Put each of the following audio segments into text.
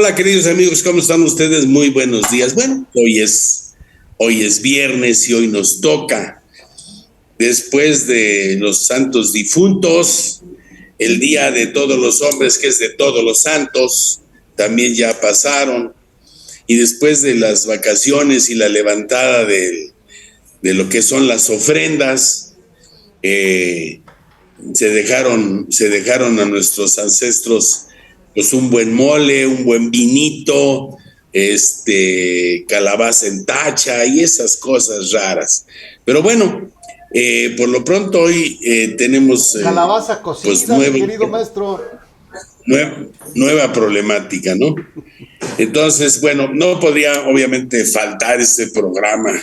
Hola queridos amigos, ¿cómo están ustedes? Muy buenos días. Bueno, hoy es viernes y hoy nos toca, después de los santos difuntos, el día de todos los hombres, que es de todos los santos, también ya pasaron, y después de las vacaciones y la levantada de lo que son las ofrendas, se dejaron a nuestros ancestros pues un buen mole, un buen vinito, calabaza en tacha y esas cosas raras. Pero bueno, por lo pronto hoy tenemos Calabaza cocida, pues nueva, mi querido maestro. nueva problemática, ¿no? Entonces, bueno, no podría obviamente faltar este programa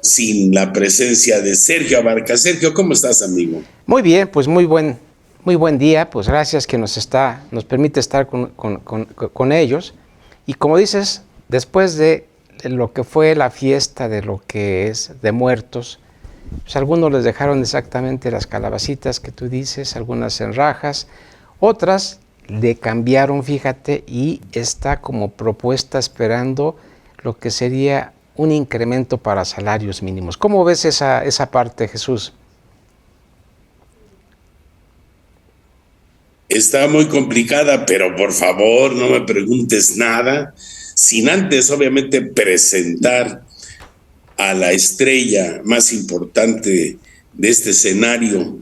sin la presencia de Sergio Abarca. Sergio, ¿cómo estás, amigo? Muy bien, pues muy buen día, pues gracias que nos permite estar con ellos. Y como dices, después de lo que fue la fiesta de lo que es de muertos, pues algunos les dejaron exactamente las calabacitas que tú dices, algunas en rajas, otras le cambiaron, fíjate, y está como propuesta esperando lo que sería un incremento para salarios mínimos. ¿Cómo ves esa parte, Jesús? Está muy complicada, pero por favor no me preguntes nada sin antes obviamente presentar a la estrella más importante de este escenario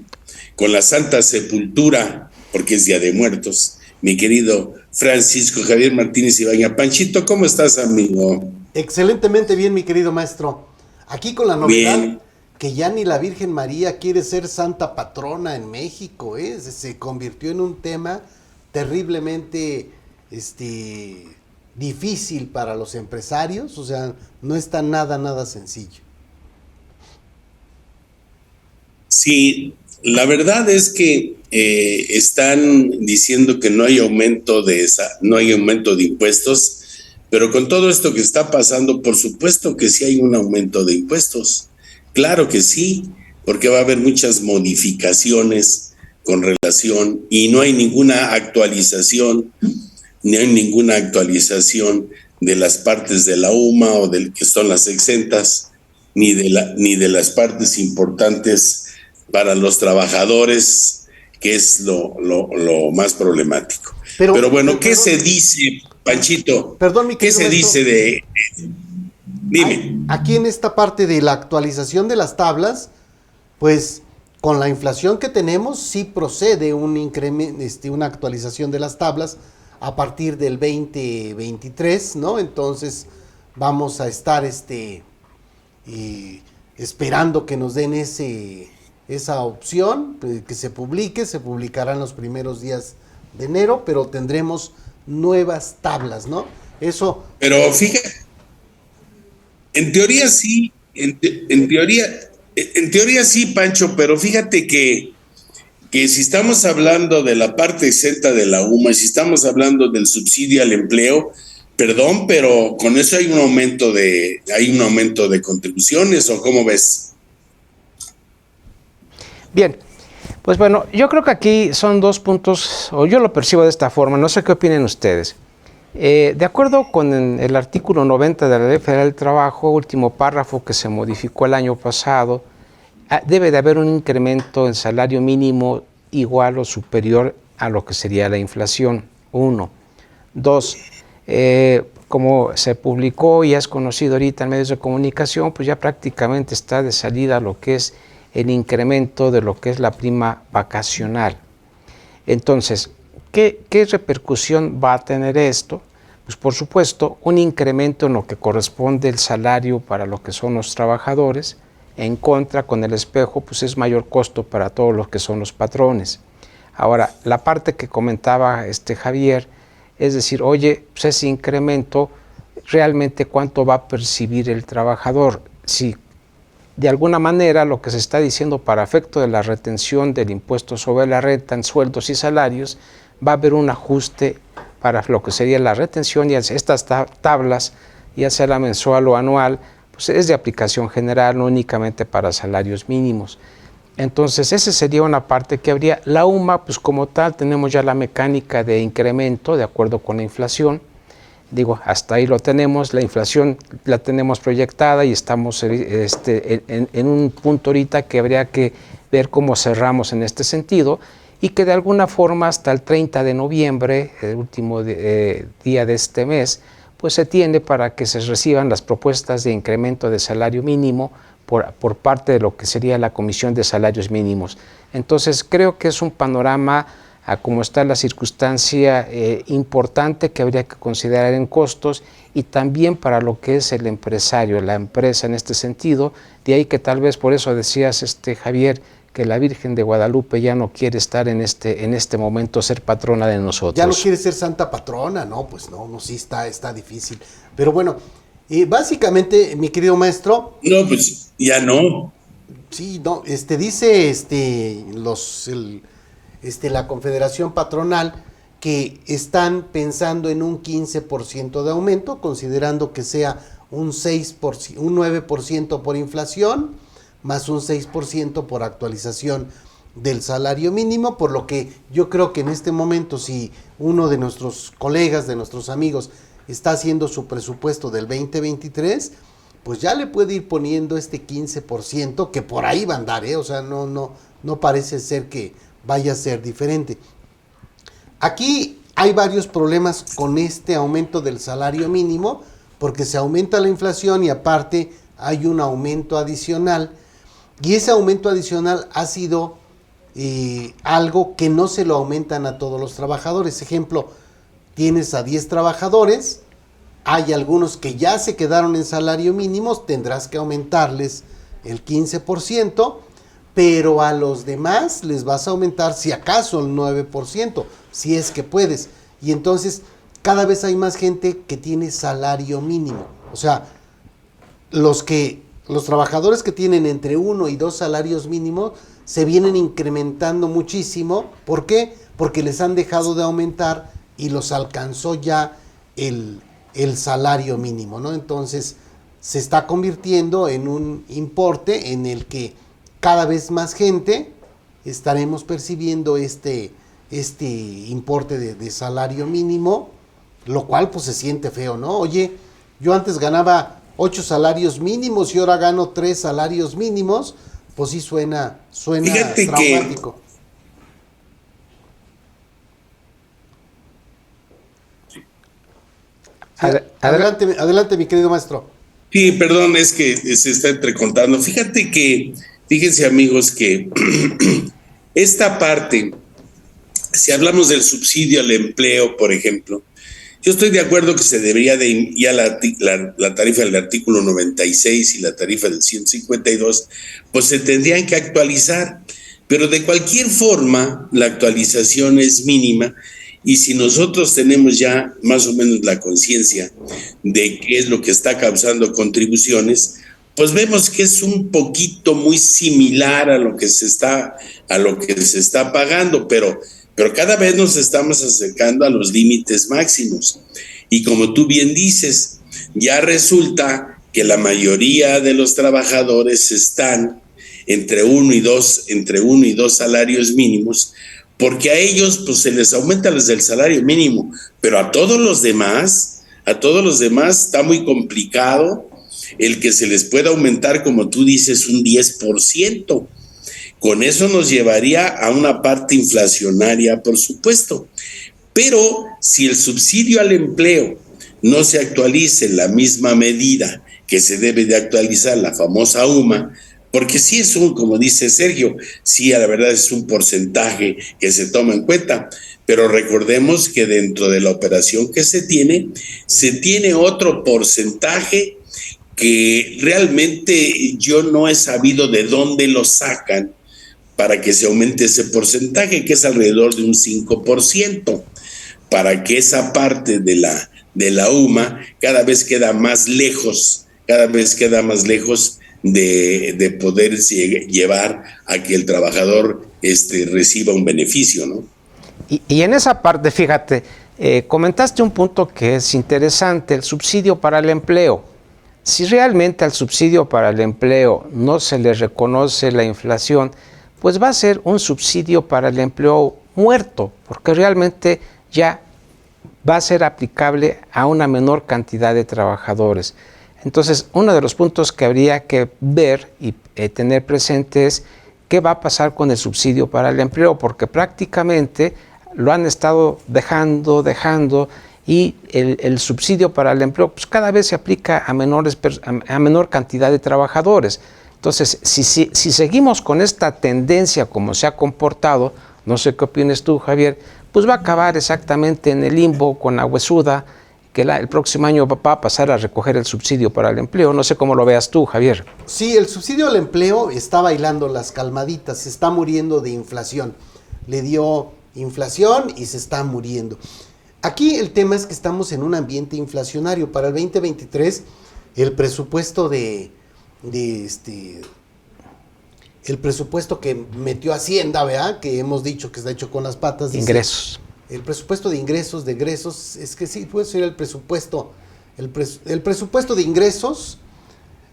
con la Santa Sepultura, porque es Día de Muertos, mi querido Francisco Javier Martínez Ibaña. Panchito, ¿cómo estás, amigo? Excelentemente bien, mi querido maestro. Aquí con la novedad Bien. que ya ni la Virgen María quiere ser santa patrona en México, ¿eh? Se convirtió en un tema terriblemente difícil para los empresarios, o sea, no está nada sencillo. Sí, la verdad es que están diciendo que no hay aumento no hay aumento de impuestos, pero con todo esto que está pasando, por supuesto que sí hay un aumento de impuestos. Claro que sí, porque va a haber muchas modificaciones con relación y no hay ninguna actualización, de las partes de la UMA o del que son las exentas, ni de las partes importantes para los trabajadores, que es lo más problemático. Pero bueno, ¿qué se dice, Panchito? Perdón, mi ¿Qué querido se maestro. dice de...? Dime. Aquí en esta parte de la actualización de las tablas, pues con la inflación que tenemos, sí procede un incremento, una actualización de las tablas a partir del 2023, ¿no? Entonces vamos a estar esperando que nos den esa opción, que se publicará en los primeros días de enero, pero tendremos nuevas tablas, ¿no? Eso. Pero fíjate, en teoría sí, en teoría sí, Pancho, pero fíjate que si estamos hablando de la parte exenta de la UMA, si estamos hablando del subsidio al empleo, perdón, pero con eso hay un aumento de contribuciones, ¿o cómo ves? Bien, pues bueno, yo creo que aquí son dos puntos, o yo lo percibo de esta forma, no sé qué opinen ustedes. De acuerdo con el artículo 90 de la Ley Federal del Trabajo, último párrafo que se modificó el año pasado, debe de haber un incremento en salario mínimo igual o superior a lo que sería la inflación, 1. 2, como se publicó y es conocido ahorita en medios de comunicación, pues ya prácticamente está de salida lo que es el incremento de lo que es la prima vacacional. Entonces, ¿qué repercusión va a tener esto? Pues por supuesto, un incremento en lo que corresponde el salario para lo que son los trabajadores, en contra con el espejo, pues es mayor costo para todos los que son los patrones. Ahora, la parte que comentaba Javier, es decir, oye, pues ese incremento, realmente cuánto va a percibir el trabajador. Si de alguna manera lo que se está diciendo para efecto de la retención del impuesto sobre la renta en sueldos y salarios, va a haber un ajuste para lo que sería la retención y estas tablas, ya sea la mensual o anual, pues es de aplicación general, no únicamente para salarios mínimos. Entonces, esa sería una parte que habría. La UMA, pues como tal, tenemos ya la mecánica de incremento de acuerdo con la inflación. Digo, hasta ahí lo tenemos, la inflación la tenemos proyectada y estamos en un punto ahorita que habría que ver cómo cerramos en este sentido y que de alguna forma hasta el 30 de noviembre, el último día de este mes, pues se tiene para que se reciban las propuestas de incremento de salario mínimo por parte de lo que sería la Comisión de Salarios Mínimos. Entonces creo que es un panorama, a cómo está la circunstancia, importante, que habría que considerar en costos y también para lo que es el empresario, la empresa en este sentido. De ahí que tal vez por eso decías, Javier, que la Virgen de Guadalupe ya no quiere estar en este momento ser patrona de nosotros. Ya no quiere ser santa patrona, no, pues no, sí está difícil. Pero bueno, básicamente, mi querido maestro. No, pues ya no. Sí, no, dice la Confederación Patronal que están pensando en un 15% de aumento, considerando que sea un 9% por inflación, más un 6% por actualización del salario mínimo, por lo que yo creo que en este momento, si uno de nuestros colegas, de nuestros amigos, está haciendo su presupuesto del 2023, pues ya le puede ir poniendo este 15%, que por ahí va a andar, o sea, no parece ser que vaya a ser diferente. Aquí hay varios problemas con este aumento del salario mínimo, porque se aumenta la inflación y aparte hay un aumento adicional, y ese aumento adicional ha sido algo que no se lo aumentan a todos los trabajadores. Ejemplo, tienes a 10 trabajadores, hay algunos que ya se quedaron en salario mínimo, tendrás que aumentarles el 15%, pero a los demás les vas a aumentar si acaso el 9%, si es que puedes. Y entonces cada vez hay más gente que tiene salario mínimo. O sea, los trabajadores que tienen entre 1 y 2 salarios mínimos se vienen incrementando muchísimo. ¿Por qué? Porque les han dejado de aumentar y los alcanzó ya el salario mínimo, ¿no? Entonces se está convirtiendo en un importe en el que cada vez más gente estaremos percibiendo este importe de salario mínimo, lo cual pues se siente feo, ¿no? Oye, yo antes ganaba 8 salarios mínimos y ahora gano 3 salarios mínimos, pues sí suena Fíjate traumático. Adelante, mi querido maestro. Sí, perdón, es que se está entrecontando. Fíjense amigos, que esta parte, si hablamos del subsidio al empleo, por ejemplo, yo estoy de acuerdo que se debería de ya la tarifa del artículo 96 y la tarifa del 152, pues se tendrían que actualizar, pero de cualquier forma la actualización es mínima. Y si nosotros tenemos ya más o menos la conciencia de qué es lo que está causando contribuciones, pues vemos que es un poquito muy similar a lo que se está pagando, pero cada vez nos estamos acercando a los límites máximos. Y como tú bien dices, ya resulta que la mayoría de los trabajadores están entre uno y dos salarios mínimos, porque a ellos pues se les aumenta desde el salario mínimo, pero a todos los demás está muy complicado el que se les pueda aumentar, como tú dices, un 10%. Con eso nos llevaría a una parte inflacionaria, por supuesto. Pero si el subsidio al empleo no se actualiza en la misma medida que se debe de actualizar la famosa UMA, porque sí es como dice Sergio, sí, la verdad es un porcentaje que se toma en cuenta, pero recordemos que dentro de la operación que se tiene otro porcentaje que realmente yo no he sabido de dónde lo sacan para que se aumente ese porcentaje, que es alrededor de un 5%, para que esa parte de la UMA cada vez queda más lejos de poder llevar a que el trabajador reciba un beneficio, ¿no? Y en esa parte, fíjate, comentaste un punto que es interesante, el subsidio para el empleo. Si realmente al subsidio para el empleo no se le reconoce la inflación, pues va a ser un subsidio para el empleo muerto, porque realmente ya va a ser aplicable a una menor cantidad de trabajadores. Entonces, uno de los puntos que habría que ver y tener presente es qué va a pasar con el subsidio para el empleo, porque prácticamente lo han estado dejando, y el subsidio para el empleo pues cada vez se aplica a menor cantidad de trabajadores. Entonces, si seguimos con esta tendencia como se ha comportado, no sé qué opinas tú, Javier, pues va a acabar exactamente en el limbo con la huesuda, que el próximo año va a pasar a recoger el subsidio para el empleo. No sé cómo lo veas tú, Javier. Sí, el subsidio al empleo está bailando las calmaditas, se está muriendo de inflación. Le dio inflación y se está muriendo. Aquí el tema es que estamos en un ambiente inflacionario. Para el 2023, el presupuesto el presupuesto que metió Hacienda, ¿verdad? Que hemos dicho que está hecho con las patas. Ingresos. El presupuesto de ingresos, es que sí, puede ser el presupuesto. El presupuesto de ingresos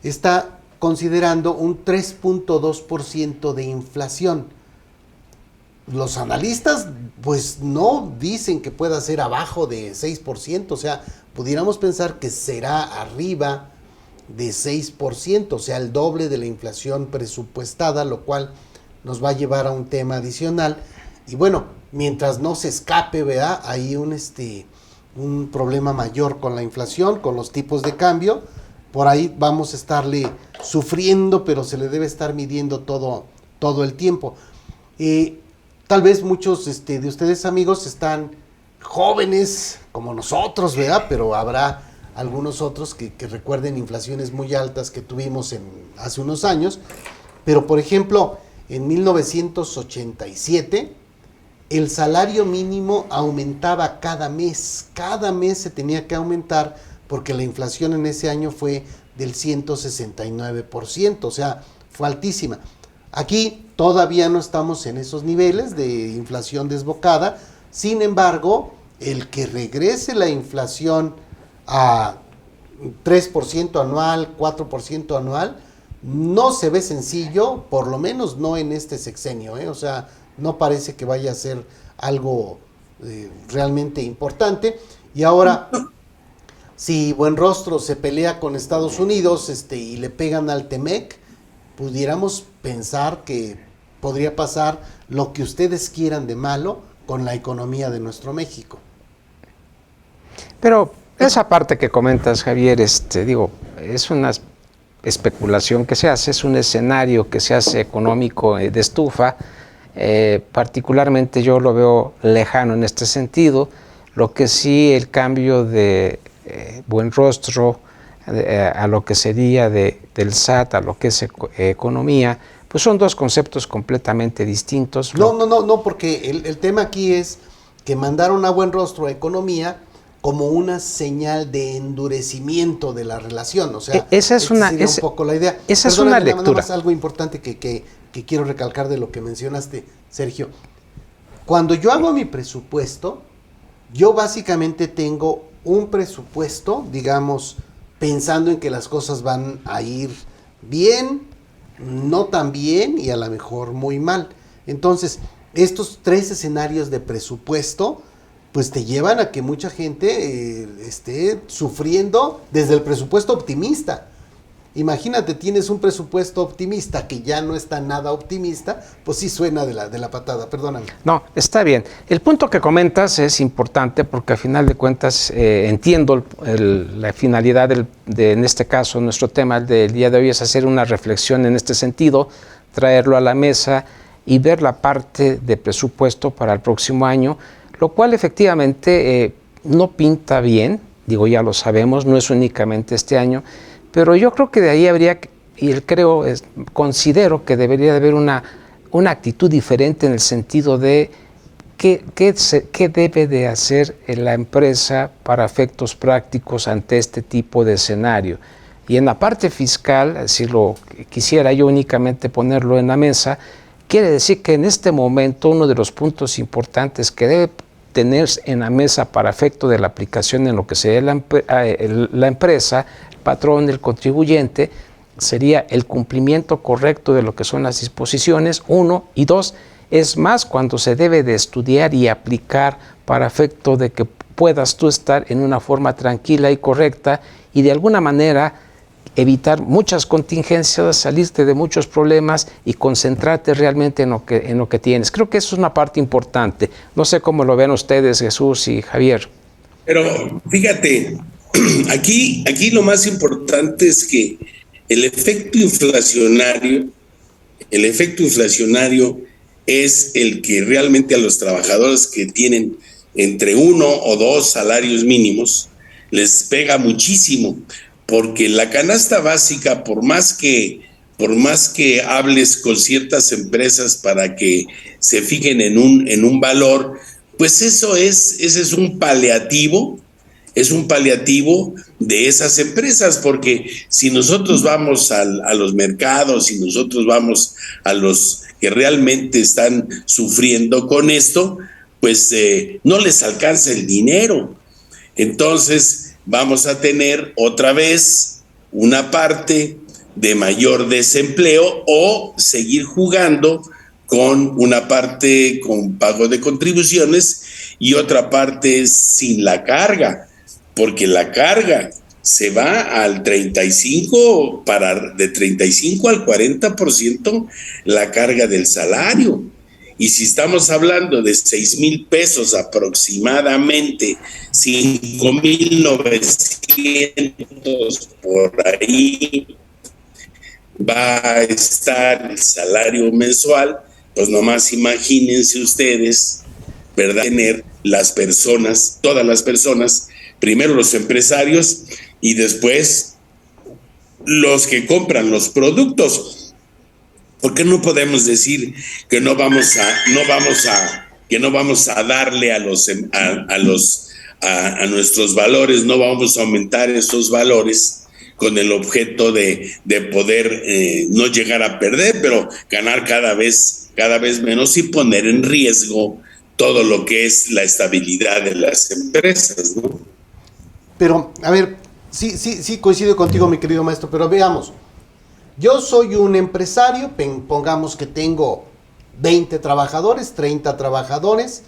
está considerando un 3.2% de inflación. Los analistas, pues no dicen que pueda ser abajo de 6%, o sea, pudiéramos pensar que será arriba de 6%, o sea, el doble de la inflación presupuestada, lo cual nos va a llevar a un tema adicional. Y bueno, mientras no se escape, ¿verdad? Hay un problema mayor con la inflación, con los tipos de cambio. Por ahí vamos a estarle sufriendo, pero se le debe estar midiendo todo el tiempo. Tal vez muchos de ustedes, amigos, están jóvenes como nosotros, ¿verdad? Pero habrá algunos otros que recuerden inflaciones muy altas que tuvimos hace unos años. Pero, por ejemplo, en 1987, el salario mínimo aumentaba cada mes. Cada mes se tenía que aumentar porque la inflación en ese año fue del 169%, o sea, fue altísima. Aquí todavía no estamos en esos niveles de inflación desbocada. Sin embargo, el que regrese la inflación a 3% anual, 4% anual, no se ve sencillo, por lo menos no en este sexenio, o sea, no parece que vaya a ser algo realmente importante. Y ahora, si Buenrostro se pelea con Estados Unidos y le pegan al Temec, pudiéramos pensar que podría pasar lo que ustedes quieran de malo con la economía de nuestro México. Pero esa parte que comentas, Javier, es una especulación que se hace, es un escenario que se hace económico de estufa. Particularmente yo lo veo lejano en este sentido. Lo que sí, el cambio de Buenrostro a lo que sería del SAT, a lo que es economía, pues son dos conceptos completamente distintos. No, porque el tema aquí es que mandaron a Buenrostro a economía como una señal de endurecimiento de la relación, o sea, esa es un poco la idea. Esa es una lectura. Nada más algo importante que quiero recalcar de lo que mencionaste, Sergio. Cuando yo hago mi presupuesto, yo básicamente tengo un presupuesto, digamos, pensando en que las cosas van a ir bien, no tan bien y a lo mejor muy mal. Entonces, estos tres escenarios de presupuesto pues te llevan a que mucha gente esté sufriendo desde el presupuesto optimista. Imagínate, tienes un presupuesto optimista que ya no está nada optimista, pues sí suena de la patada, perdóname. No, está bien. El punto que comentas es importante porque al final de cuentas entiendo la finalidad en este caso, nuestro tema del día de hoy es hacer una reflexión en este sentido, traerlo a la mesa y ver la parte de presupuesto para el próximo año, lo cual efectivamente no pinta bien, digo, ya lo sabemos, no es únicamente este año, pero yo creo que de ahí habría, considero que debería de haber una actitud diferente en el sentido de qué debe de hacer la empresa para efectos prácticos ante este tipo de escenario. Y en la parte fiscal, si lo quisiera yo únicamente ponerlo en la mesa, quiere decir que en este momento uno de los puntos importantes que debe tener en la mesa para efecto de la aplicación en lo que sería la empresa, el patrón, el contribuyente, sería el cumplimiento correcto de lo que son las disposiciones, 1, y 2, es más cuando se debe de estudiar y aplicar para efecto de que puedas tú estar en una forma tranquila y correcta y de alguna manera evitar muchas contingencias, salirte de muchos problemas y concentrarte realmente en lo que tienes. Creo que eso es una parte importante. No sé cómo lo ven ustedes, Jesús y Javier. Pero fíjate, aquí lo más importante es que el efecto inflacionario es el que realmente a los trabajadores que tienen entre 1 o 2 salarios mínimos les pega muchísimo, porque la canasta básica, por más que hables con ciertas empresas para que se fijen en un valor, pues ese es un paliativo. Es un paliativo de esas empresas, porque si nosotros vamos a los mercados, si nosotros vamos a los que realmente están sufriendo con esto, pues no les alcanza el dinero. Entonces vamos a tener otra vez una parte de mayor desempleo o seguir jugando con una parte con pago de contribuciones y otra parte sin la carga, porque la carga se va al 35, de 35 al 40% la carga del salario. Y si estamos hablando de 6,000 pesos aproximadamente, 5,900 por ahí va a estar el salario mensual, pues nomás imagínense ustedes, ¿verdad? Tener las personas, todas las personas, primero los empresarios y después los que compran los productos. ¿Por qué no podemos decir que no vamos a darle a nuestros valores, no vamos a aumentar esos valores con el objeto de poder no llegar a perder, pero ganar cada vez menos y poner en riesgo todo lo que es la estabilidad de las empresas, ¿no? Pero, a ver, sí coincido contigo, mi querido maestro, pero veamos. Yo soy un empresario, pongamos que tengo 20 trabajadores, 30 trabajadores,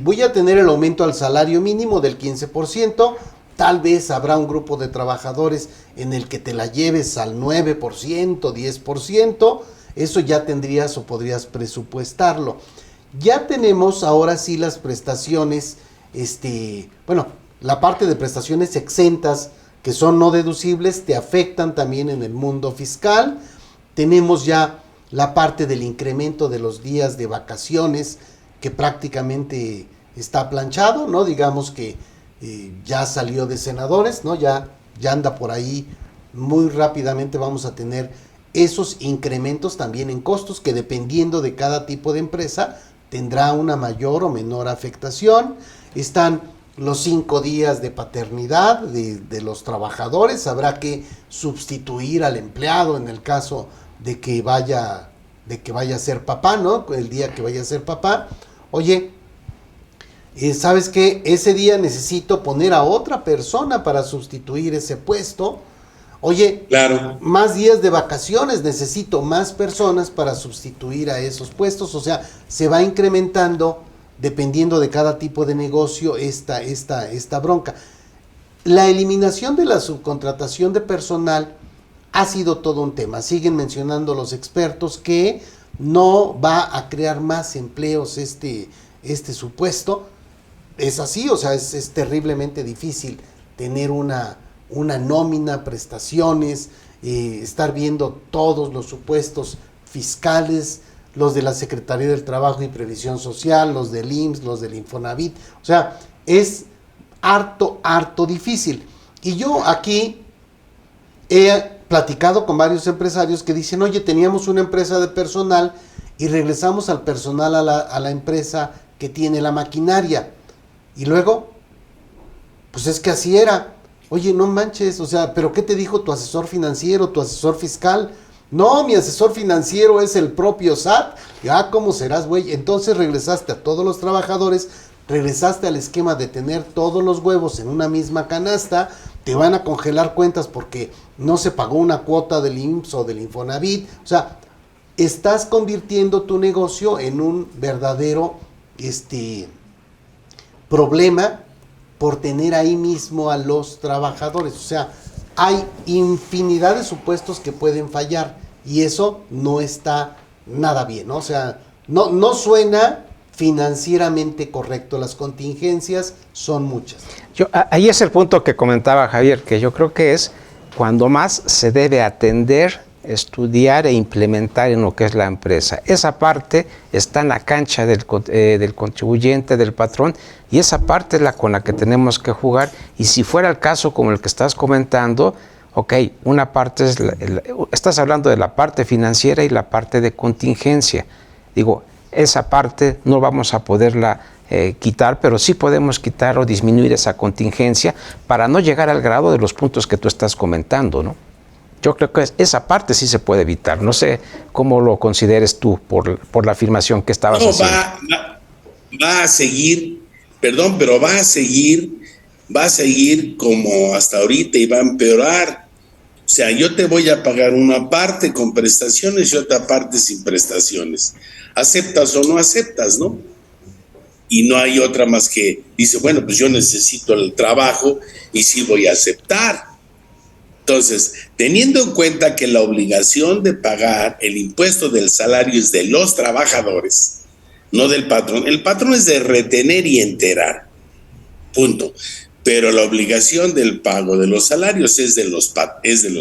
voy a tener el aumento al salario mínimo del 15%, tal vez habrá un grupo de trabajadores en el que te la lleves al 9%, 10%, eso ya tendrías o podrías presupuestarlo. Ya tenemos ahora sí las prestaciones, la parte de prestaciones exentas que son no deducibles, te afectan también en el mundo fiscal. Tenemos ya la parte del incremento de los días de vacaciones que prácticamente está planchado, ¿no? Digamos que ya salió de senadores, ¿no? Ya anda por ahí, muy rápidamente vamos a tener esos incrementos también en costos que dependiendo de cada tipo de empresa tendrá una mayor o menor afectación. Están los 5 días de paternidad de los trabajadores, habrá que sustituir al empleado en el caso de que vaya a ser papá, ¿no? El día que vaya a ser papá, oye, ¿sabes qué? Ese día necesito poner a otra persona para sustituir ese puesto. Oye, claro, más días de vacaciones, necesito más personas para sustituir a esos puestos, o sea, se va incrementando dependiendo de cada tipo de negocio esta bronca. La eliminación de la subcontratación de personal ha sido todo un tema. Siguen mencionando los expertos que no va a crear más empleos este supuesto. Es así, o sea, es terriblemente difícil tener una nómina, prestaciones, estar viendo todos los supuestos fiscales, los de la Secretaría del Trabajo y Previsión Social, los del IMSS, los del Infonavit. O sea, es harto difícil. Y yo aquí he platicado con varios empresarios que dicen, oye, teníamos una empresa de personal y regresamos al personal a la empresa que tiene la maquinaria. Y luego, pues es que así era. Oye, no manches, o sea, ¿pero qué te dijo tu asesor financiero, tu asesor fiscal? No, mi asesor financiero es el propio SAT. Ya, ¿cómo serás, güey? Entonces regresaste a todos los trabajadores, regresaste al esquema de tener todos los huevos en una misma canasta, te van a congelar cuentas porque no se pagó una cuota del IMSS o del Infonavit. O sea, estás convirtiendo tu negocio en un verdadero problema por tener ahí mismo a los trabajadores. O sea, hay infinidad de supuestos que pueden fallar y eso no está nada bien, ¿no? O sea, no suena financieramente correcto. Las contingencias son muchas. Ahí es el punto que comentaba Javier, que yo creo que es cuando más se debe atender, estudiar e implementar en lo que es la empresa. Esa parte está en la cancha del contribuyente, del patrón, y esa parte es la con la que tenemos que jugar. Y si fuera el caso como el que estás comentando, ok, una parte es estás hablando de la parte financiera y la parte de contingencia. Digo, esa parte no vamos a poderla quitar, pero sí podemos quitar o disminuir esa contingencia para no llegar al grado de los puntos que tú estás comentando, ¿no? Yo creo que esa parte sí se puede evitar. No sé cómo lo consideres tú por la afirmación que estabas haciendo. Va a seguir, perdón, pero va a seguir como hasta ahorita y va a empeorar. O sea, yo te voy a pagar una parte con prestaciones y otra parte sin prestaciones. ¿Aceptas o no aceptas, no? Y no hay otra más que dice, bueno, pues yo necesito el trabajo y sí voy a aceptar. Entonces, teniendo en cuenta que la obligación de pagar el impuesto del salario es de los trabajadores, no del patrón. El patrón es de retener y enterar, punto. Pero la obligación del pago de los salarios es de los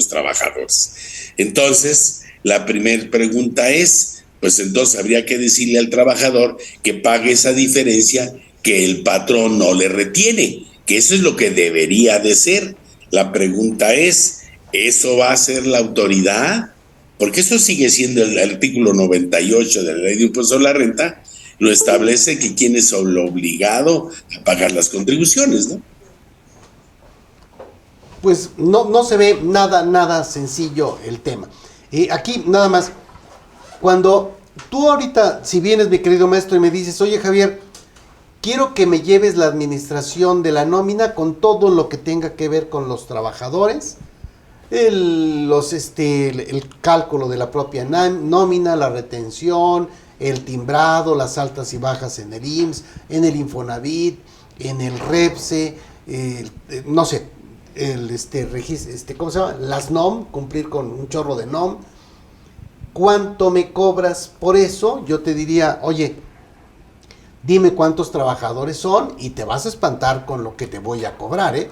trabajadores. Entonces, la primera pregunta es, pues entonces habría que decirle al trabajador que pague esa diferencia que el patrón no le retiene, que eso es lo que debería de ser. La pregunta es, ¿eso va a ser la autoridad? Porque eso sigue siendo el artículo 98 de la Ley de Impuesto a la Renta, lo establece que quién es el obligado a pagar las contribuciones, ¿no? Pues no se ve nada sencillo el tema. Aquí nada más, cuando tú ahorita, si vienes mi querido maestro y me dices, oye Javier, quiero que me lleves la administración de la nómina con todo lo que tenga que ver con los trabajadores, el cálculo de la propia nómina, la retención, el timbrado, las altas y bajas en el IMSS, en el Infonavit, en el REPSE, no sé, ¿cómo se llama? Las NOM, cumplir con un chorro de NOM. ¿Cuánto me cobras por eso? Yo te diría, oye, dime cuántos trabajadores son y te vas a espantar con lo que te voy a cobrar, ¿eh?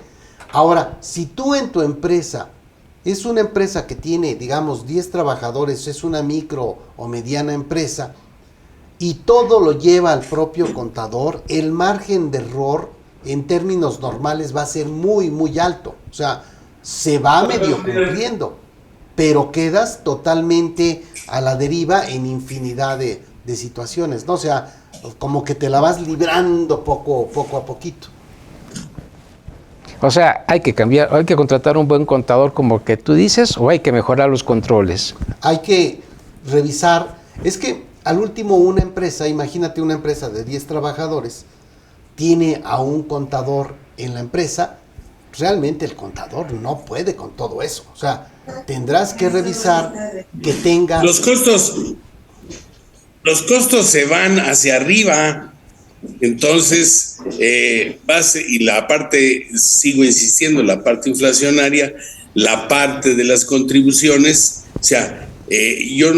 Ahora, si tú en tu empresa, es una empresa que tiene, digamos, 10 trabajadores, es una micro o mediana empresa, y todo lo lleva al propio contador, el margen de error en términos normales va a ser muy alto. O sea, se va medio cumpliendo, pero quedas totalmente a la deriva en infinidad de situaciones, ¿no? O sea, como que te la vas librando poco a poquito. O sea, hay que cambiar, hay que contratar un buen contador como que tú dices, o hay que mejorar los controles. Hay que revisar. Es que al último una empresa, imagínate una empresa de 10 trabajadores, tiene a un contador en la empresa. Realmente el contador no puede con todo eso. O sea, tendrás que revisar que tenga... Los costos se van hacia arriba. Entonces, y la parte, sigo insistiendo, la parte inflacionaria, la parte de las contribuciones, o sea, yo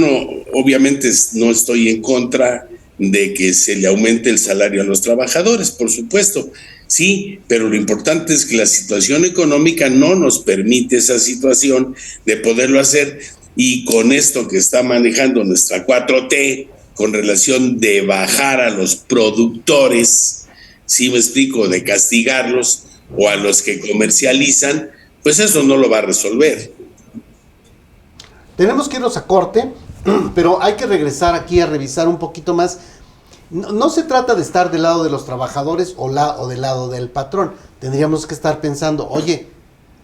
obviamente no estoy en contra de que se le aumente el salario a los trabajadores, por supuesto, sí, pero lo importante es que la situación económica no nos permite esa situación de poderlo hacer, y con esto que está manejando nuestra 4T, con relación de bajar a los productores, ¿sí me explico?, de castigarlos, o a los que comercializan, pues eso no lo va a resolver. Tenemos que irnos a corte, pero hay que regresar aquí a revisar un poquito más. No se trata de estar del lado de los trabajadores o del lado del patrón. Tendríamos que estar pensando, oye,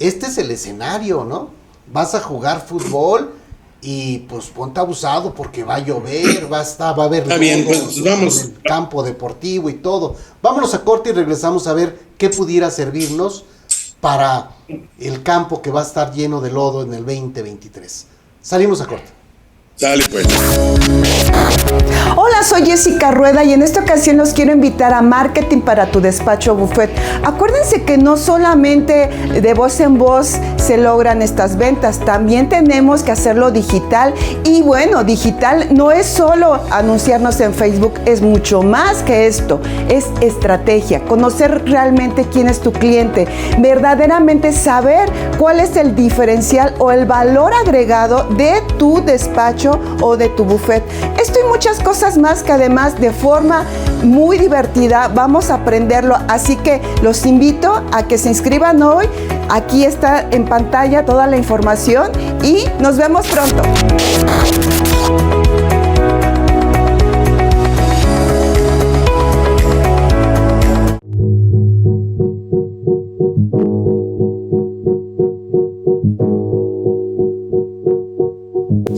este es el escenario, ¿no? Vas a jugar fútbol y pues ponte abusado porque va a llover, va a haber bien, pues vamos en el campo deportivo y todo. Vámonos a corte y regresamos a ver qué pudiera servirnos para el campo que va a estar lleno de lodo en el 2023. Salimos a corte. Sale pues. Hola, soy Jessica Rueda y en esta ocasión los quiero invitar a Marketing para tu Despacho Buffet. Acuérdense que no solamente de voz en voz se logran estas ventas, también tenemos que hacerlo digital. Y bueno, digital no es solo anunciarnos en Facebook, es mucho más que esto. Es estrategia, conocer realmente quién es tu cliente, verdaderamente saber cuál es el diferencial o el valor agregado de tu despacho o de tu buffet. Esto y muchas cosas más que además de forma muy divertida vamos a aprenderlo, así que los invito a que se inscriban hoy. Aquí está en pantalla toda la información y nos vemos pronto.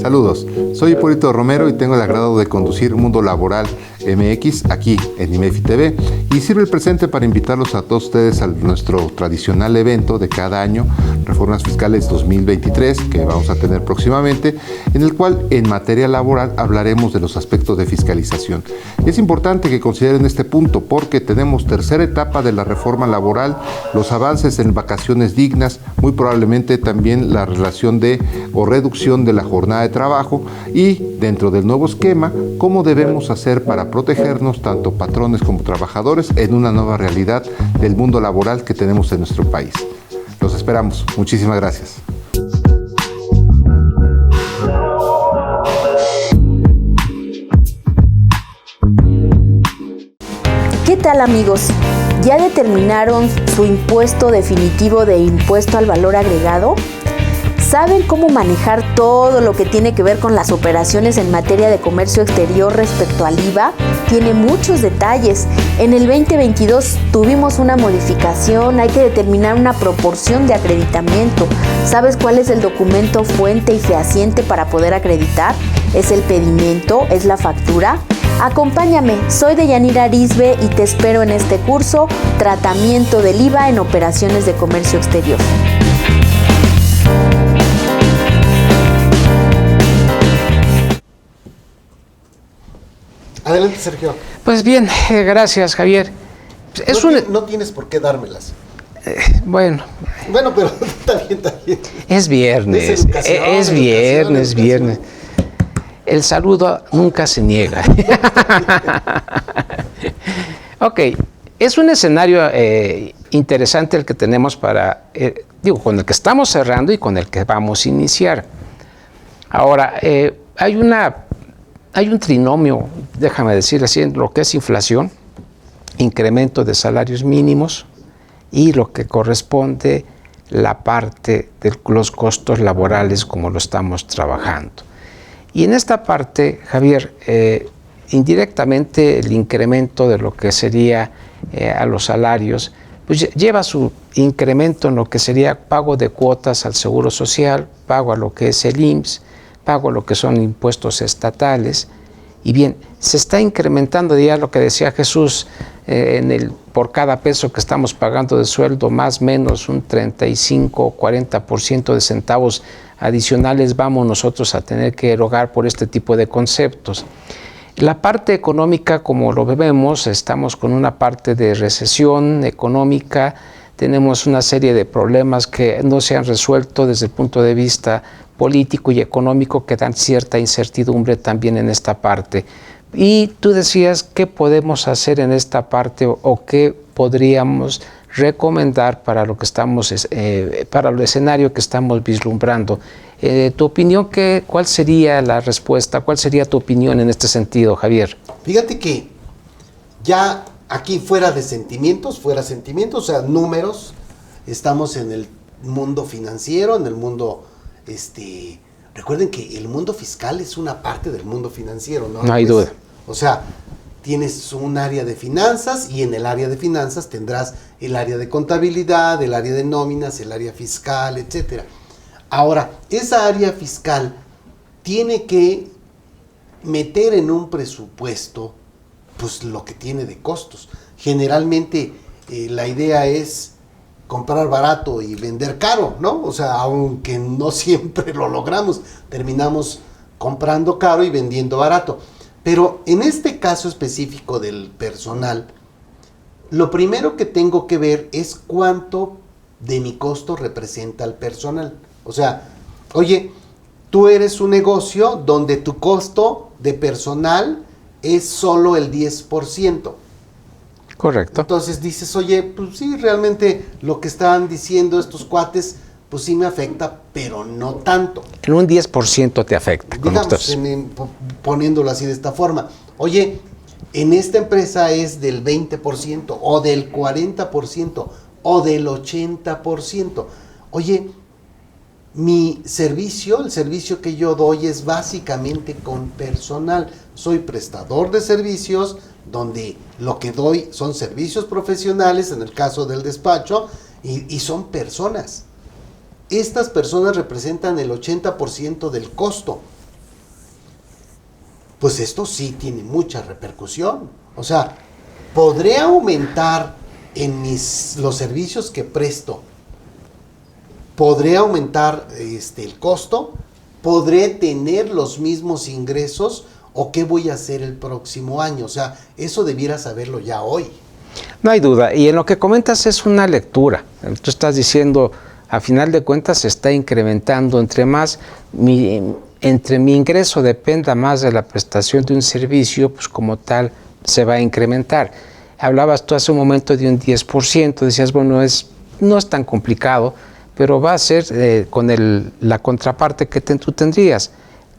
Saludos, soy Hipólito Romero y tengo el agrado de conducir Mundo Laboral MX aquí en IMEFI TV y sirve el presente para invitarlos a todos ustedes a nuestro tradicional evento de cada año, Reformas Fiscales 2023, que vamos a tener próximamente, en el cual en materia laboral hablaremos de los aspectos de fiscalización. Y es importante que consideren este punto porque tenemos tercera etapa de la reforma laboral, los avances en vacaciones dignas, muy probablemente también la relación de o reducción de la jornada de trabajo y dentro del nuevo esquema, cómo debemos hacer para protegernos tanto patrones como trabajadores en una nueva realidad del mundo laboral que tenemos en nuestro país. Los esperamos. Muchísimas gracias. ¿Qué tal, amigos? ¿Ya determinaron su impuesto definitivo de impuesto al valor agregado? ¿Saben cómo manejar todo lo que tiene que ver con las operaciones en materia de comercio exterior respecto al IVA? Tiene muchos detalles. En el 2022 tuvimos una modificación, hay que determinar una proporción de acreditamiento. ¿Sabes cuál es el documento fuente y fehaciente para poder acreditar? ¿Es el pedimento? ¿Es la factura? Acompáñame, soy Deyanira Arisbe y te espero en este curso, Tratamiento del IVA en Operaciones de Comercio Exterior. Adelante, Sergio. Pues bien, gracias, Javier. No tienes por qué dármelas. Bueno, pero está bien. es viernes, es viernes. El saludo nunca se niega. Ok, es un escenario interesante el que tenemos con el que estamos cerrando y con el que vamos a iniciar. Ahora, hay un trinomio, déjame decir así, en lo que es inflación, incremento de salarios mínimos y lo que corresponde la parte de los costos laborales como lo estamos trabajando. Y en esta parte, Javier, indirectamente el incremento de lo que sería a los salarios, pues lleva su incremento en lo que sería pago de cuotas al Seguro Social, pago a lo que es el IMSS, pago a lo que son impuestos estatales. Y bien, se está incrementando ya lo que decía Jesús, por cada peso que estamos pagando de sueldo, más o menos un 35 o 40% de centavos adicionales vamos nosotros a tener que erogar por este tipo de conceptos. La parte económica, como lo vemos, estamos con una parte de recesión económica, tenemos una serie de problemas que no se han resuelto desde el punto de vista político y económico que dan cierta incertidumbre también en esta parte. Y tú decías, ¿qué podemos hacer en esta parte o qué podríamos recomendar para lo que estamos, para el escenario que estamos vislumbrando? ¿Tu opinión cuál sería la respuesta? ¿Cuál sería tu opinión en este sentido, Javier? Fíjate que ya aquí fuera sentimientos, o sea, números, estamos en el mundo financiero, en el mundo, recuerden que el mundo fiscal es una parte del mundo financiero, ¿no? No hay duda. O sea, tienes un área de finanzas y en el área de finanzas tendrás el área de contabilidad, el área de nóminas, el área fiscal, etcétera. Ahora, esa área fiscal tiene que meter en un presupuesto pues lo que tiene de costos. Generalmente la idea es comprar barato y vender caro, ¿no? O sea, aunque no siempre lo logramos, terminamos comprando caro y vendiendo barato. Pero en este caso específico del personal, lo primero que tengo que ver es cuánto de mi costo representa el personal. O sea, oye, tú eres un negocio donde tu costo de personal es solo el 10%. Correcto. Entonces dices, oye, pues sí, realmente lo que estaban diciendo estos cuates, pues sí me afecta, pero no tanto. En un 10% te afecta. Digamos, poniéndolo así de esta forma. Oye, en esta empresa es del 20% o del 40% o del 80%. Oye, mi servicio, el servicio que yo doy es básicamente con personal. Soy prestador de servicios donde lo que doy son servicios profesionales, en el caso del despacho, y son personas. Estas personas representan el 80% del costo. Pues esto sí tiene mucha repercusión. O sea, ¿podré aumentar en los servicios que presto? ¿Podré aumentar el costo? ¿Podré tener los mismos ingresos? ¿O qué voy a hacer el próximo año? O sea, eso debiera saberlo ya hoy. No hay duda. Y en lo que comentas es una lectura. Tú estás diciendo, a final de cuentas se está incrementando. Entre mi ingreso dependa más de la prestación de un servicio, pues como tal se va a incrementar. Hablabas tú hace un momento de un 10%, decías, bueno, no es tan complicado, pero va a ser con la contraparte que tú tendrías.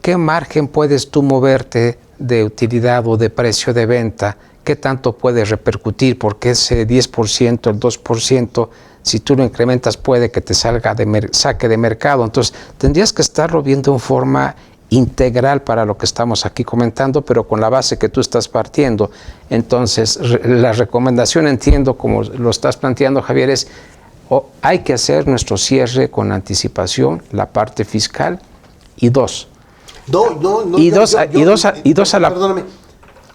¿Qué margen puedes tú moverte de utilidad o de precio de venta? ¿Qué tanto puede repercutir? Porque ese 10%, el 2%, si tú lo incrementas puede que te saque de mercado. Entonces, tendrías que estarlo viendo en forma integral para lo que estamos aquí comentando, pero con la base que tú estás partiendo. Entonces, la recomendación, entiendo como lo estás planteando, Javier, es hay que hacer nuestro cierre con anticipación, la parte fiscal, y perdóname,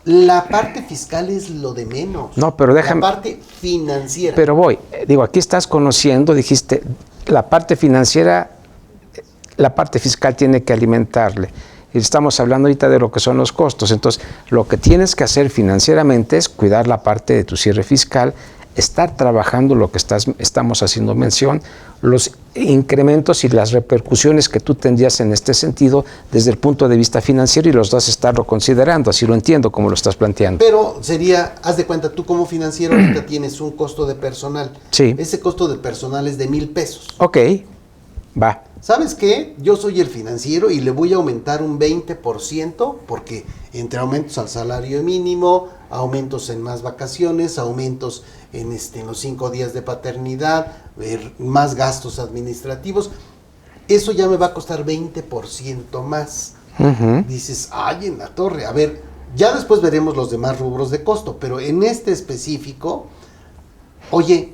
la parte fiscal es lo de menos. No, pero déjame. La parte financiera. Pero aquí estás conociendo, dijiste, la parte financiera, la parte fiscal tiene que alimentarle. Y estamos hablando ahorita de lo que son los costos. Entonces, lo que tienes que hacer financieramente es cuidar la parte de tu cierre fiscal, estar trabajando lo que estamos haciendo mención, los incrementos y las repercusiones que tú tendrías en este sentido desde el punto de vista financiero, y los dos estarlo considerando, así lo entiendo como lo estás planteando. Pero sería, haz de cuenta, tú como financiero ahorita tienes un costo de personal. Sí. Ese costo de personal es de 1,000 pesos. Ok, va. ¿Sabes qué? Yo soy el financiero y le voy a aumentar un 20% porque entre aumentos al salario mínimo, aumentos en más vacaciones, aumentos en los 5 días de paternidad, más gastos administrativos, eso ya me va a costar 20% más. Dices, ay, en la torre. A ver, ya después veremos los demás rubros de costo, pero en este específico, oye,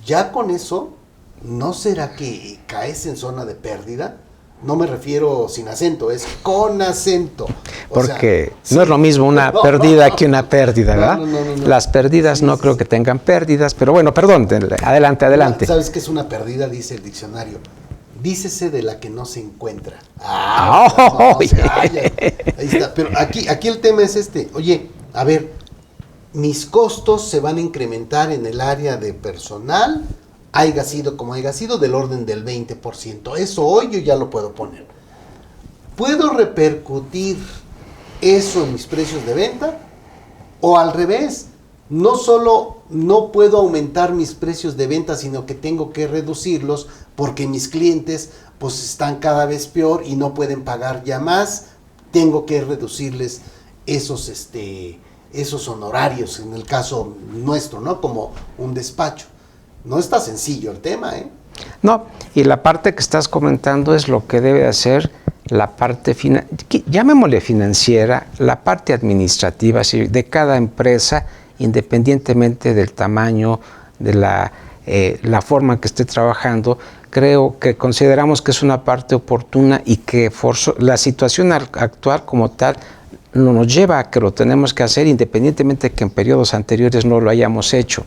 ya con eso, ¿no será que caes en zona de pérdida? No me refiero sin acento, es con acento. Porque no es lo mismo una pérdida que una pérdida, ¿verdad? No. Las pérdidas no creo que tengan pérdidas, pero bueno, perdón, adelante. ¿Sabes qué es una pérdida? Dice el diccionario. Dícese de la que no se encuentra. Ahí está. Pero aquí el tema es oye, a ver, mis costos se van a incrementar en el área de personal, haya sido como haya sido, del orden del 20%. Eso hoy yo ya lo puedo poner. ¿Puedo repercutir eso en mis precios de venta? O al revés, no solo no puedo aumentar mis precios de venta, sino que tengo que reducirlos porque mis clientes pues están cada vez peor y no pueden pagar ya más. Tengo que reducirles esos honorarios, en el caso nuestro, ¿no? Como un despacho. No está sencillo el tema, ¿eh? No, y la parte que estás comentando es lo que debe hacer la parte, llamémosle financiera, la parte administrativa de cada empresa, independientemente del tamaño, de la forma en que esté trabajando. Creo que consideramos que es una parte oportuna y que la situación actual como tal nos lleva a que lo tenemos que hacer, independientemente de que en periodos anteriores no lo hayamos hecho.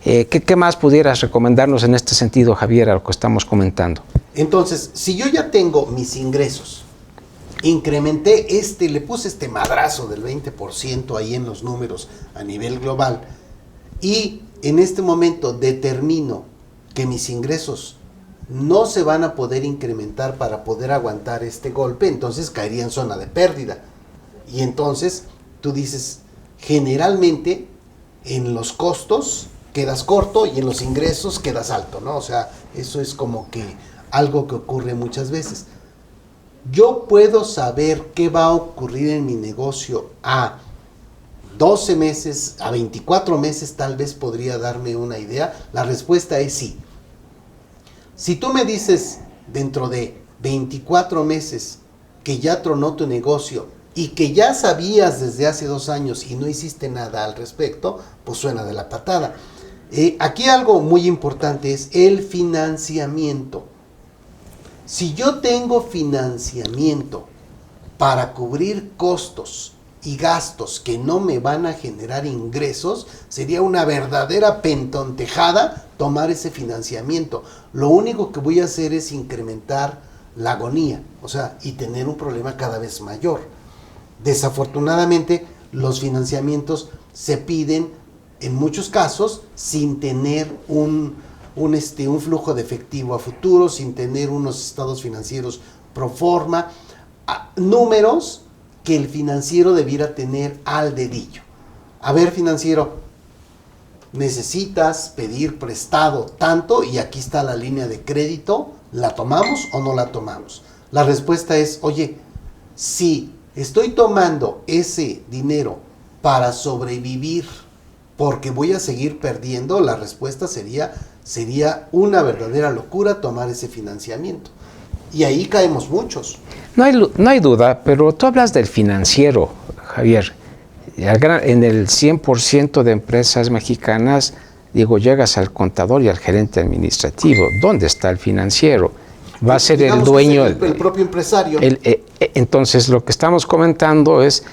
¿Qué más pudieras recomendarnos en este sentido, Javier, a lo que estamos comentando? Entonces, si yo ya tengo mis ingresos, incrementé le puse este madrazo del 20% ahí en los números a nivel global, y en este momento determino que mis ingresos no se van a poder incrementar para poder aguantar este golpe, entonces caería en zona de pérdida. Y entonces tú dices, generalmente en los costos quedas corto y en los ingresos quedas alto, ¿no? O sea, eso es como que algo que ocurre muchas veces. Yo puedo saber qué va a ocurrir en mi negocio a 12 meses, a 24 meses, tal vez podría darme una idea. La respuesta es sí. Si tú me dices dentro de 24 meses que ya tronó tu negocio y que ya sabías desde hace 2 años y no hiciste nada al respecto, pues suena de la patada. Aquí algo muy importante es el financiamiento. Si yo tengo financiamiento para cubrir costos y gastos que no me van a generar ingresos, sería una verdadera pentontejada tomar ese financiamiento. Lo único que voy a hacer es incrementar la agonía, o sea, y tener un problema cada vez mayor. Desafortunadamente, los financiamientos se piden en muchos casos sin tener un flujo de efectivo a futuro, sin tener unos estados financieros pro forma, números que el financiero debiera tener al dedillo. A ver, financiero, necesitas pedir prestado tanto y aquí está la línea de crédito, ¿la tomamos o no la tomamos? La respuesta es, oye, si estoy tomando ese dinero para sobrevivir porque voy a seguir perdiendo, la respuesta sería una verdadera locura tomar ese financiamiento. Y ahí caemos muchos. No hay duda, pero tú hablas del financiero, Javier. En el 100% de empresas mexicanas, digo, llegas al contador y al gerente administrativo. ¿Dónde está el financiero? Va a ser el dueño. El propio empresario. Entonces, lo que estamos comentando es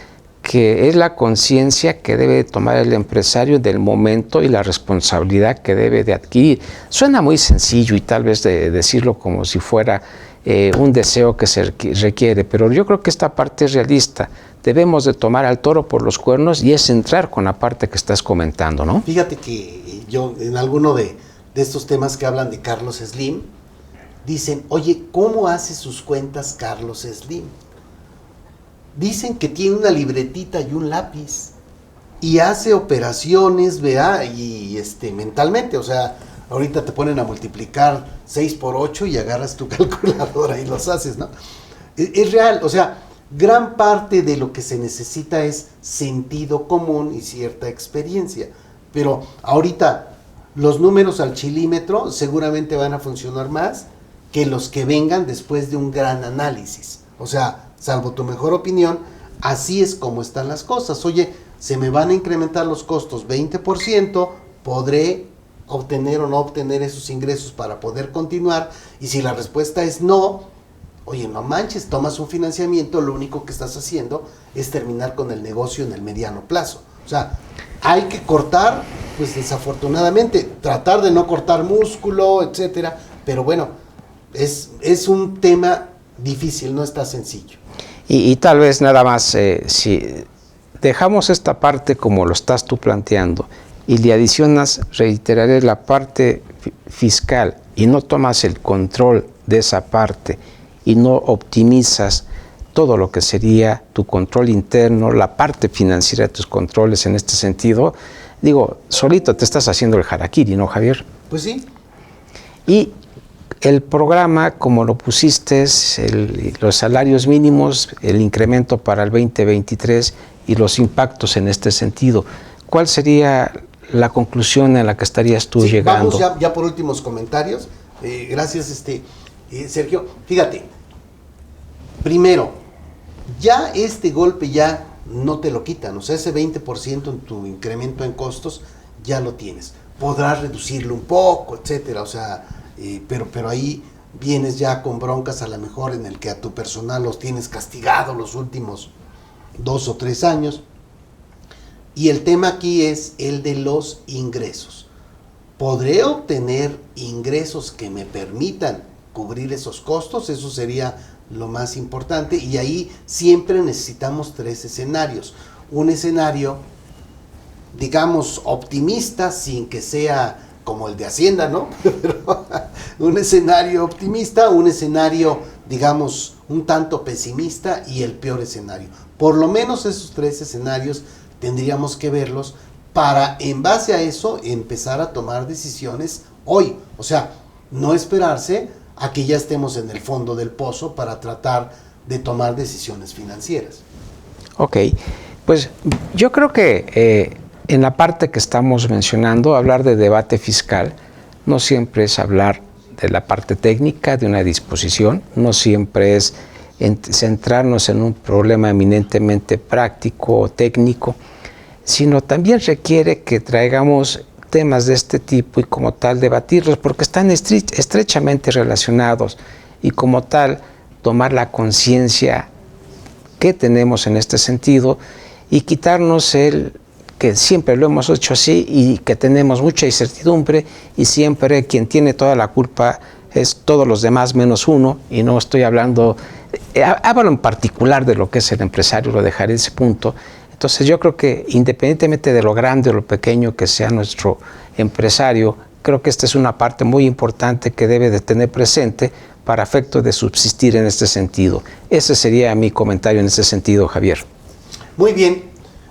que es la conciencia que debe tomar el empresario del momento y la responsabilidad que debe de adquirir. Suena muy sencillo y tal vez de decirlo como si fuera un deseo que se requiere, pero yo creo que esta parte es realista. Debemos de tomar al toro por los cuernos y es entrar con la parte que estás comentando, ¿no? Fíjate que yo en alguno de estos temas que hablan de Carlos Slim, dicen, oye, ¿cómo hace sus cuentas Carlos Slim? Dicen que tiene una libretita y un lápiz y hace operaciones, vea, y mentalmente, o sea, ahorita te ponen a multiplicar 6 por 8 y agarras tu calculadora y los haces, ¿no? Es real, o sea, gran parte de lo que se necesita es sentido común y cierta experiencia, pero ahorita los números al chilímetro seguramente van a funcionar más que los que vengan después de un gran análisis, o sea, salvo tu mejor opinión, así es como están las cosas. Oye, se me van a incrementar los costos 20%, podré obtener o no obtener esos ingresos para poder continuar, y si la respuesta es no, oye, no manches, tomas un financiamiento, lo único que estás haciendo es terminar con el negocio en el mediano plazo. O sea, hay que cortar, pues desafortunadamente, tratar de no cortar músculo, etcétera, pero bueno, es un tema difícil, no está sencillo. Y tal vez nada más, si dejamos esta parte como lo estás tú planteando y le adicionas, reiteraré, la parte fiscal y no tomas el control de esa parte y no optimizas todo lo que sería tu control interno, la parte financiera de tus controles en este sentido, digo, solito te estás haciendo el harakiri, ¿no, Javier? Pues sí. Y el programa, como lo pusiste, los salarios mínimos, el incremento para el 2023 y los impactos en este sentido. ¿Cuál sería la conclusión a la que estarías tú llegando? Vamos ya por últimos comentarios. Gracias, Sergio. Fíjate, primero, ya este golpe ya no te lo quitan, o sea, ese 20% en tu incremento en costos ya lo tienes. Podrás reducirlo un poco, etcétera, o sea, pero ahí vienes ya con broncas a lo mejor en el que a tu personal los tienes castigado los últimos 2 o 3 años. Y el tema aquí es el de los ingresos. ¿Podré obtener ingresos que me permitan cubrir esos costos, eso sería lo más importante, y ahí siempre necesitamos 3 escenarios. Un escenario, digamos, optimista, sin que sea como el de Hacienda, ¿no? Pero un escenario optimista, un escenario, digamos, un tanto pesimista y el peor escenario. Por lo menos esos 3 escenarios tendríamos que verlos para, en base a eso, empezar a tomar decisiones hoy. O sea, no esperarse a que ya estemos en el fondo del pozo para tratar de tomar decisiones financieras. Ok, pues yo creo que en la parte que estamos mencionando, hablar de debate fiscal no siempre es hablar de la parte técnica de una disposición, no siempre es centrarnos en un problema eminentemente práctico o técnico, sino también requiere que traigamos temas de este tipo y como tal debatirlos, porque están estrechamente relacionados, y como tal tomar la conciencia que tenemos en este sentido y quitarnos el que siempre lo hemos hecho así y que tenemos mucha incertidumbre y siempre quien tiene toda la culpa es todos los demás menos uno, y no estoy hablando, hablo en particular de lo que es el empresario, lo dejaré en ese punto. Entonces yo creo que independientemente de lo grande o lo pequeño que sea nuestro empresario, creo que esta es una parte muy importante que debe de tener presente para efecto de subsistir en este sentido. Ese sería mi comentario en ese sentido, Javier. Muy bien,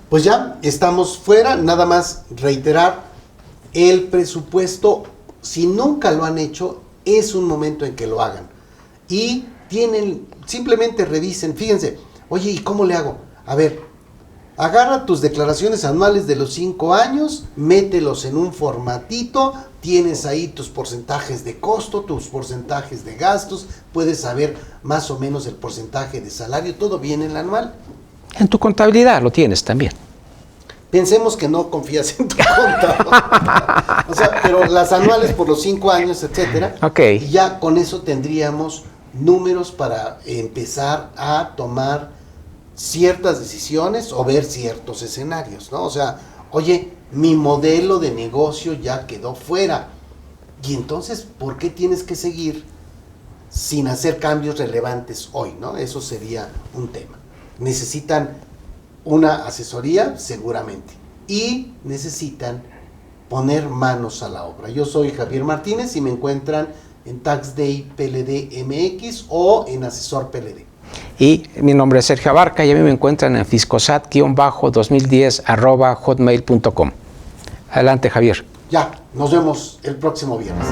pues ya estamos fuera, nada más reiterar, el presupuesto, si nunca lo han hecho, es un momento en que lo hagan. Y simplemente revisen, fíjense, oye, ¿y cómo le hago? A ver, agarra tus declaraciones anuales de los 5 años, mételos en un formatito, tienes ahí tus porcentajes de costo, tus porcentajes de gastos, puedes saber más o menos el porcentaje de salario, todo viene en el anual. En tu contabilidad lo tienes también. Pensemos que no confías en tu contador. O sea, pero las anuales por los 5 años, etcétera. Okay. Y ya con eso tendríamos números para empezar a tomar ciertas decisiones o ver ciertos escenarios, ¿no? O sea, oye, mi modelo de negocio ya quedó fuera. Y entonces, ¿por qué tienes que seguir sin hacer cambios relevantes hoy, ¿no? Eso sería un tema. Necesitan una asesoría, seguramente, y necesitan poner manos a la obra. Yo soy Javier Martínez y me encuentran en Tax Day PLD MX o en Asesor PLD. Y mi nombre es Sergio Abarca y a mí me encuentran en fiscosat-2010@hotmail.com. Adelante, Javier. Ya, nos vemos el próximo viernes.